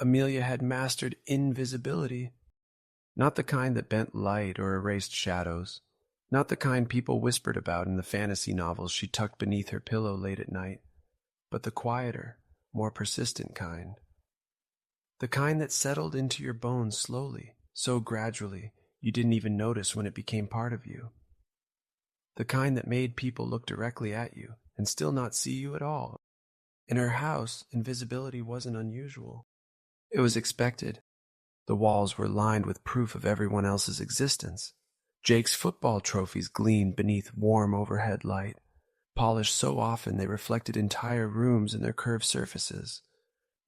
Amelia had mastered invisibility. Not the kind that bent light or erased shadows. Not the kind people whispered about in the fantasy novels she tucked beneath her pillow late at night, but the quieter, more persistent kind. The kind that settled into your bones slowly, so gradually you didn't even notice when it became part of you. The kind that made people look directly at you and still not see you at all. In her house, invisibility wasn't unusual. It was expected. The walls were lined with proof of everyone else's existence. Jake's football trophies gleamed beneath warm overhead light, polished so often they reflected entire rooms in their curved surfaces.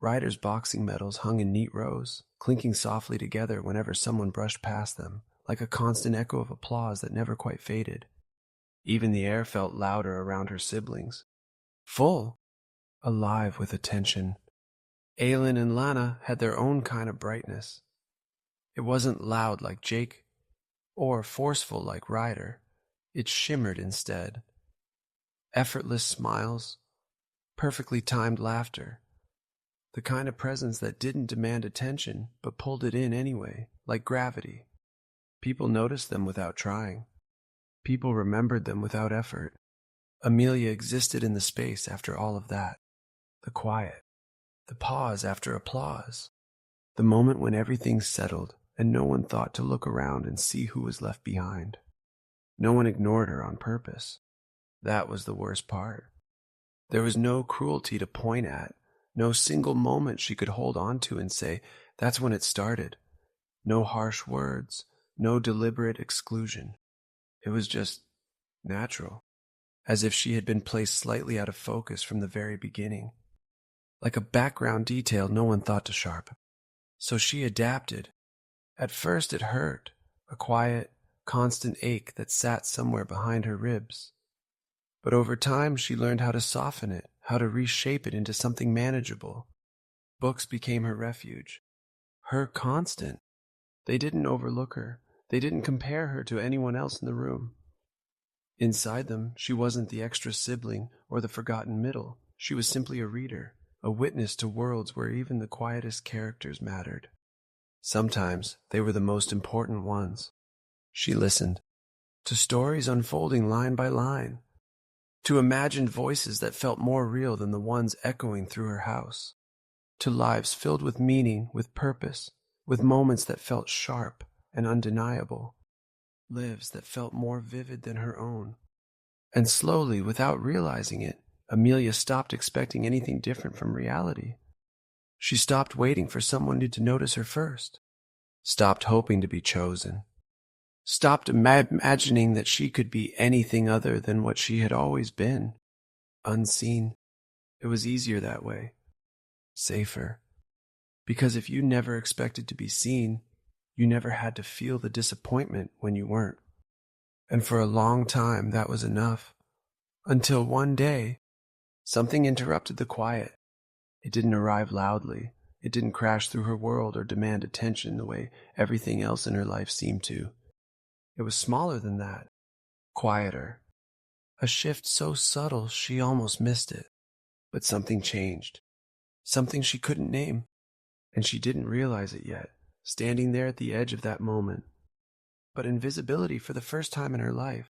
Ryder's boxing medals hung in neat rows, clinking softly together whenever someone brushed past them, like a constant echo of applause that never quite faded. Even the air felt louder around her siblings. Full, alive with attention. Aelin and Lana had their own kind of brightness. It wasn't loud like Jake, or forceful like Ryder. It shimmered instead. Effortless smiles, perfectly timed laughter, the kind of presence that didn't demand attention but pulled it in anyway, like gravity. People noticed them without trying. People remembered them without effort. Amelia existed in the space after all of that. The quiet, the pause after applause, the moment when everything settled and no one thought to look around and see who was left behind. No one ignored her on purpose. That was the worst part. There was no cruelty to point at, no single moment she could hold on to and say, that's when it started. No harsh words, no deliberate exclusion. It was just natural, as if she had been placed slightly out of focus from the very beginning. Like a background detail no one thought to sharpen. So she adapted. At first it hurt, a quiet, constant ache that sat somewhere behind her ribs. But over time she learned how to soften it, how to reshape it into something manageable. Books became her refuge, her constant. They didn't overlook her. They didn't compare her to anyone else in the room. Inside them, she wasn't the extra sibling or the forgotten middle. She was simply a reader, a witness to worlds where even the quietest characters mattered. Sometimes they were the most important ones. She listened to stories unfolding line by line, to imagined voices that felt more real than the ones echoing through her house, to lives filled with meaning, with purpose, with moments that felt sharp and undeniable, lives that felt more vivid than her own. And slowly, without realizing it, Amelia stopped expecting anything different from reality. She stopped waiting for someone to notice her first, stopped hoping to be chosen, stopped imagining that she could be anything other than what she had always been, unseen. It was easier that way, safer, because if you never expected to be seen, you never had to feel the disappointment when you weren't. And for a long time that was enough, until one day, something interrupted the quiet. It didn't arrive loudly. It didn't crash through her world or demand attention the way everything else in her life seemed to. It was smaller than that, quieter. A shift so subtle she almost missed it. But something changed. Something she couldn't name. And she didn't realize it yet, standing there at the edge of that moment. But invisibility, for the first time in her life,